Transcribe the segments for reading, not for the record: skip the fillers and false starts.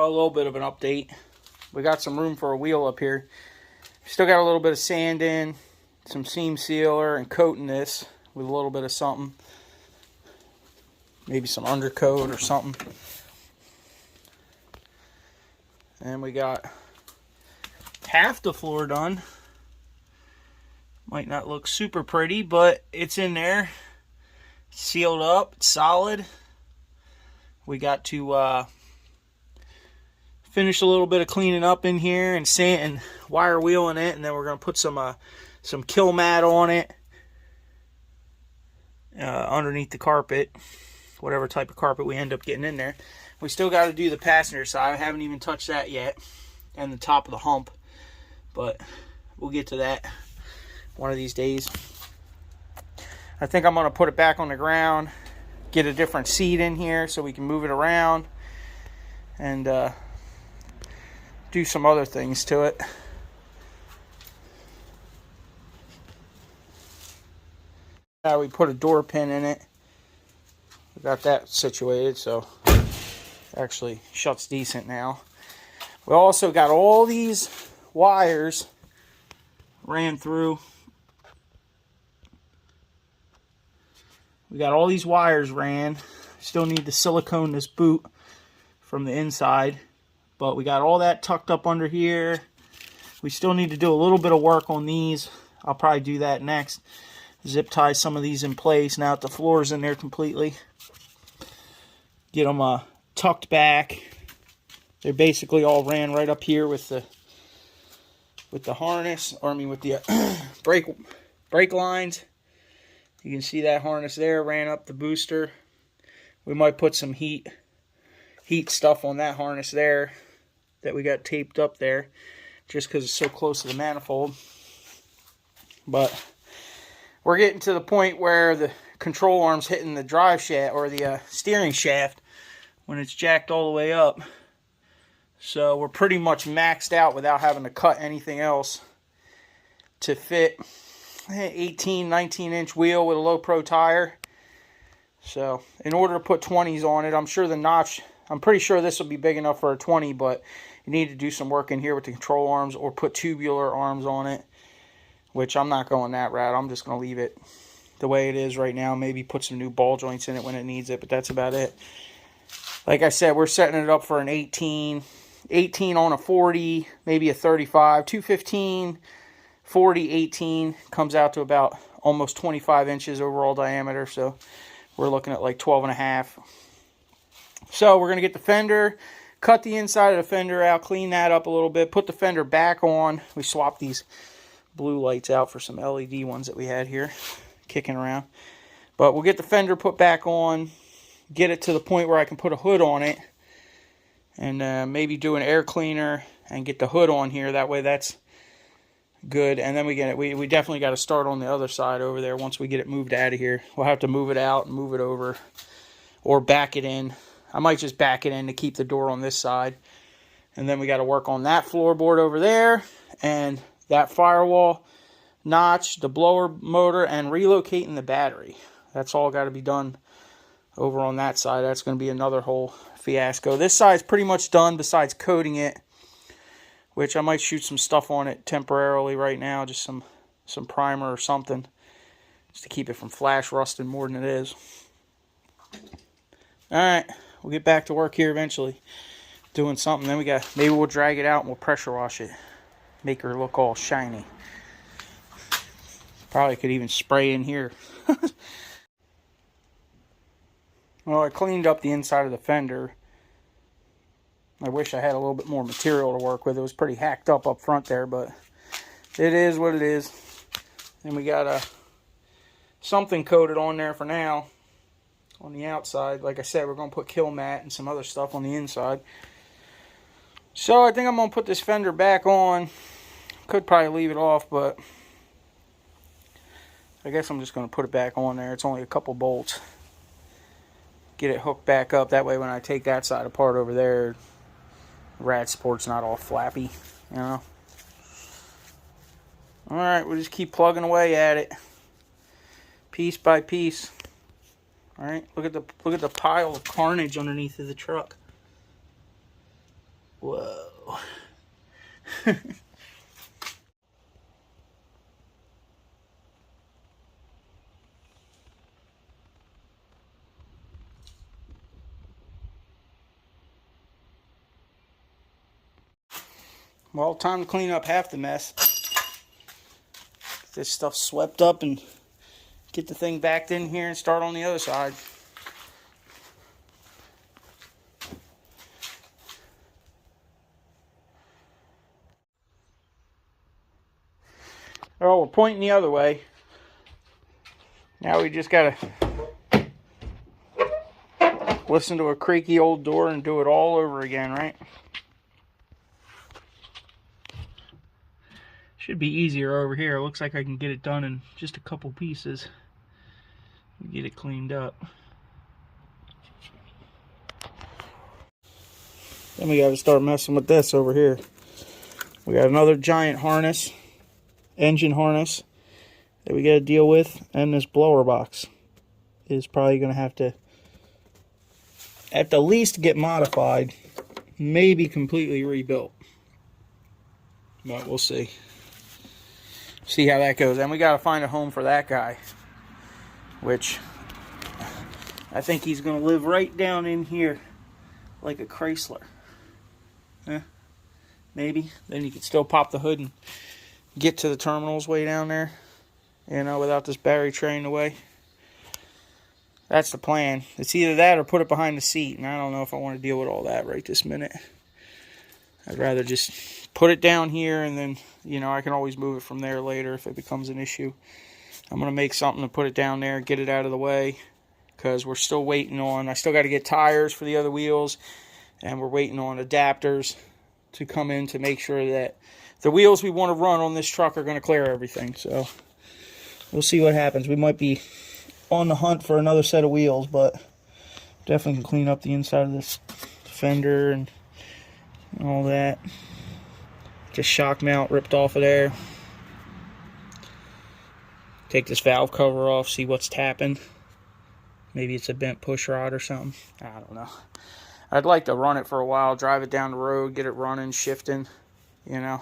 Well, a little bit of an update. We got some room for a wheel up here. Still got a little bit of sand in, some seam sealer, and coating this with a little bit of something. Maybe some undercoat or something. And we got half the floor done. Might not look super pretty, but it's in there. Sealed up, it's solid. We got to finish a little bit of cleaning up in here and sand and wire wheeling it, and then we're going to put some kill mat on it underneath the carpet, whatever type of carpet we end up getting in there. We still got to do the passenger side. I haven't even touched that yet, and the top of the hump, but we'll get to that one of these days. I think I'm going to put it back on the ground, get a different seat in here so we can move it around, and do some other things to it. We put a door pin in it. We got that situated, so it actually shuts decent now. We also got all these wires ran through. We got all these wires ran. Still need to silicone this boot from the inside, but we got all that tucked up under here. We still need to do a little bit of work on these. I'll probably do that next. Zip tie some of these in place now that the floor's in there completely. Get them tucked back. They basically all ran right up here with the harness, or I mean with the brake lines. You can see that harness there ran up the booster. We might put some heat stuff on that harness there that we got taped up there, just because it's so close to the manifold. But we're getting to the point where the control arm's hitting the drive shaft, or the steering shaft, when it's jacked all the way up. So we're pretty much maxed out without having to cut anything else to fit 18, 19 inch wheel with a low pro tire. So in order to put 20s on it, I'm sure the notch, I'm pretty sure this will be big enough for a 20, but you need to do some work in here with the control arms, or put tubular arms on it, which I'm not going that route. I'm just going to leave it the way it is right now. Maybe put some new ball joints in it when it needs it, but that's about it. Like I said, we're setting it up for an 18 on a 40, maybe a 35, 215, 40, 18, comes out to about almost 25 inches overall diameter, so we're looking at like 12 and a half. So we're going to get the fender, cut the inside of the fender out, clean that up a little bit, put the fender back on. We swapped these blue lights out for some LED ones that we had here kicking around. But we'll get the fender put back on, get it to the point where I can put a hood on it, and maybe do an air cleaner and get the hood on here. That way that's good. And then we definitely got to start on the other side over there once we get it moved out of here. We'll have to move it out and move it over, or back it in. I might just back it in to keep the door on this side. And then we got to work on that floorboard over there, and that firewall notch, the blower motor, and relocating the battery. That's all got to be done over on that side. That's going to be another whole fiasco. This side's pretty much done besides coating it, which I might shoot some stuff on it temporarily right now, just some primer or something, just to keep it from flash rusting more than it is. Alright, we'll get back to work here eventually, doing something. Then maybe we'll drag it out and we'll pressure wash it, make her look all shiny. Probably could even spray in here. Well, I cleaned up the inside of the fender. I wish I had a little bit more material to work with. It was pretty hacked up front there, but it is what it is. And we got something coated on there for now on the outside. Like I said, we're going to put kill mat and some other stuff on the inside. So I think I'm going to put this fender back on. Could probably leave it off, but I guess I'm just going to put it back on there. It's only a couple bolts. Get it hooked back up. That way when I take that side apart over there, rad support's not all flappy, you know. Alright, we'll just keep plugging away at it, piece by piece. Alright, look at the pile of carnage underneath of the truck. Whoa. Well, time to clean up half the mess. Get this stuff swept up and get the thing backed in here and start on the other side. Oh, we're pointing the other way. Now we just gotta listen to a creaky old door and do it all over again, right? Should be easier over here. It looks like I can get it done in just a couple pieces. Get it cleaned up. Then we gotta start messing with this over here. We got another giant harness, engine harness, that we gotta deal with, and this blower box is probably gonna have to at the least get modified, maybe completely rebuilt. But we'll see. See how that goes. And we gotta find a home for that guy, which I think he's gonna live right down in here like a Chrysler. Maybe. Then you could still pop the hood and get to the terminals way down there, you know, without this battery tray in the way. That's the plan. It's either that or put it behind the seat, and I don't know if I want to deal with all that right this minute. I'd rather just put it down here, and then, you know, I can always move it from there later if it becomes an issue. I'm going to make something to put it down there, get it out of the way, because we're still waiting on, I still got to get tires for the other wheels, and we're waiting on adapters to come in to make sure that the wheels we want to run on this truck are going to clear everything. So we'll see what happens. We might be on the hunt for another set of wheels, but definitely can clean up the inside of this fender and all that. Just shock mount ripped off of there. Take this valve cover off, see what's tapping. Maybe it's a bent push rod or something. I don't know. I'd like to run it for a while, drive it down the road, get it running, shifting, you know.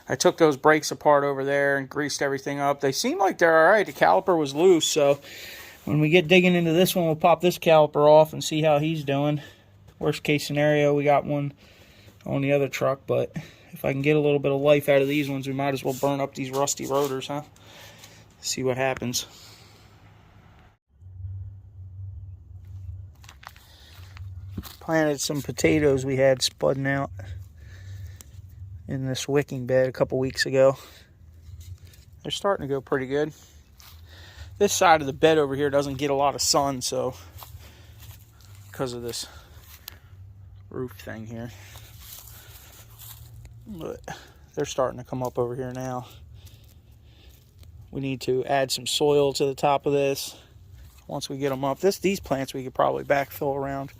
I took those brakes apart over there and greased everything up. They seem like they're alright. The caliper was loose, so when we get digging into this one, we'll pop this caliper off and see how he's doing. Worst case scenario, we got one on the other truck, but if I can get a little bit of life out of these ones, we might as well burn up these rusty rotors, huh? See what happens. Planted some potatoes we had spudding out in this wicking bed a couple weeks ago. They're starting to go pretty good. This side of the bed over here doesn't get a lot of sun, so because of this roof thing here. But they're starting to come up over here now. We need to add some soil to the top of this once we get them up. These plants we could probably backfill around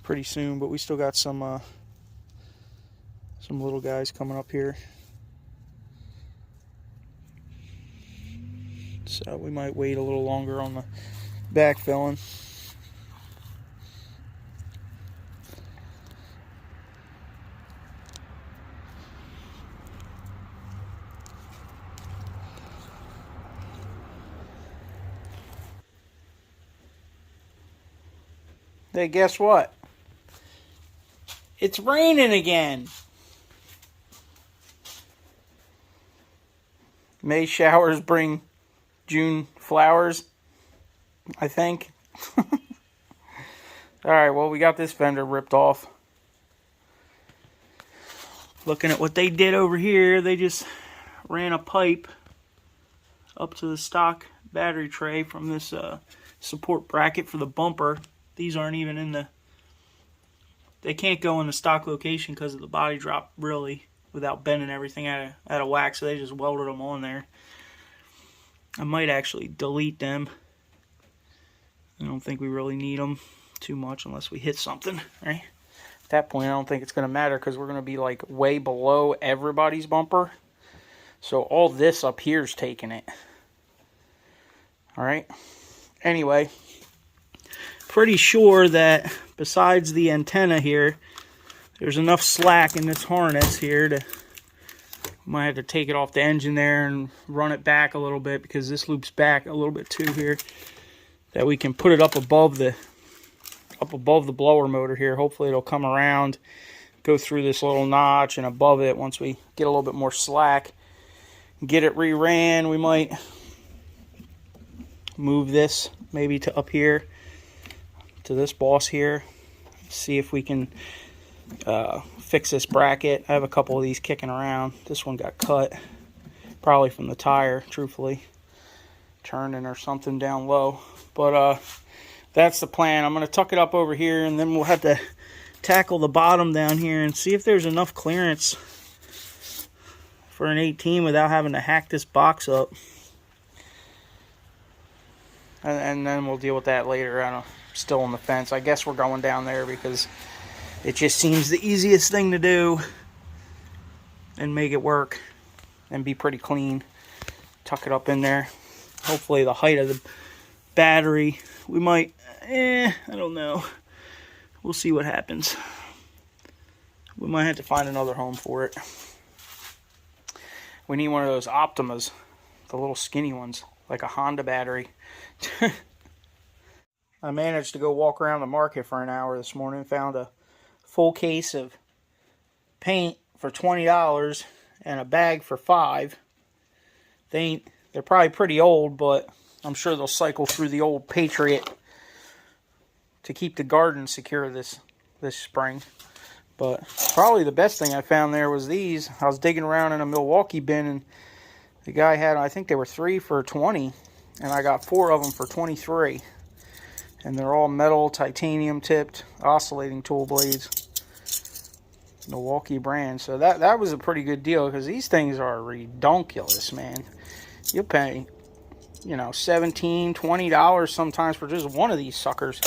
pretty soon, but we still got some little guys coming up here. So we might wait a little longer on the backfilling. Hey, guess what? It's raining again. May showers bring June flowers, I think. Alright, well, we got this fender ripped off. Looking at what they did over here, they just ran a pipe up to the stock battery tray from this support bracket for the bumper. These aren't even in the... They can't go in the stock location because of the body drop, really, without bending everything out of whack, so they just welded them on there. I might actually delete them. I don't think we really need them too much unless we hit something, right? At that point, I don't think it's going to matter because we're going to be like way below everybody's bumper. So all this up here is taking it. All right. Anyway, pretty sure that besides the antenna here, there's enough slack in this harness here to, might have to take it off the engine there and run it back a little bit, because this loops back a little bit too here, that we can put it up above the blower motor here. Hopefully it'll come around, go through this little notch and above it once we get a little bit more slack. Get it re-ran. We might move this maybe to up here to this boss here, see if we can fix this bracket. I have a couple of these kicking around. This one got cut, probably from the tire, truthfully, turning or something down low. But that's the plan. I'm going to tuck it up over here, and then we'll have to tackle the bottom down here and see if there's enough clearance for an 18 without having to hack this box up. And then we'll deal with that later. I'm still on the fence. I guess we're going down there because it just seems the easiest thing to do and make it work and be pretty clean. Tuck it up in there. Hopefully the height of the battery, we might, I don't know. We'll see what happens. We might have to find another home for it. We need one of those Optimas, the little skinny ones, like a Honda battery. I managed to go walk around the market for an hour this morning, found a full case of paint for $20 and a bag for $5. They're probably pretty old, but I'm sure they'll cycle through the old Patriot to keep the garden secure this spring. But probably the best thing I found there was these. I was digging around in a Milwaukee bin, and the guy had, I think they were 3 for $20, and I got 4 of them for $23. And they're all metal, titanium tipped, oscillating tool blades. Milwaukee brand. So that was a pretty good deal, because these things are redonkulous, man. You'll pay, you know, $17, $20 sometimes for just one of these suckers.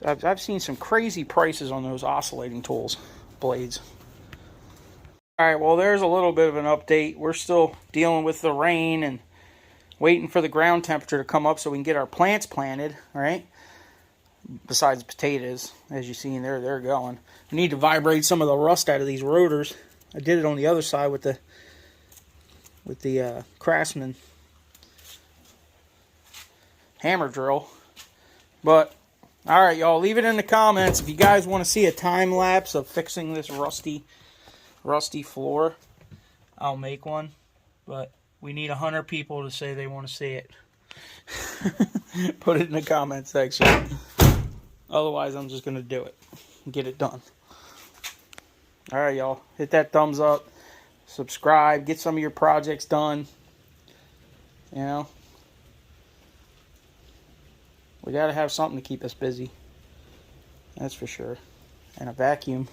I've seen some crazy prices on those oscillating tools blades. Alright, well, there's a little bit of an update. We're still dealing with the rain and waiting for the ground temperature to come up so we can get our plants planted, right? Besides potatoes, as you see in there, they're going. We need to vibrate some of the rust out of these rotors. I did it on the other side with the Craftsman hammer drill. But alright, y'all, leave it in the comments if you guys want to see a time lapse of fixing this rusty floor. I'll make one, but we need 100 people to say they want to see it. Put it in the comment section. Otherwise, I'm just going to do it and get it done. Alright, y'all, hit that thumbs up, subscribe, get some of your projects done. You know, we got to have something to keep us busy. That's for sure. And a vacuum.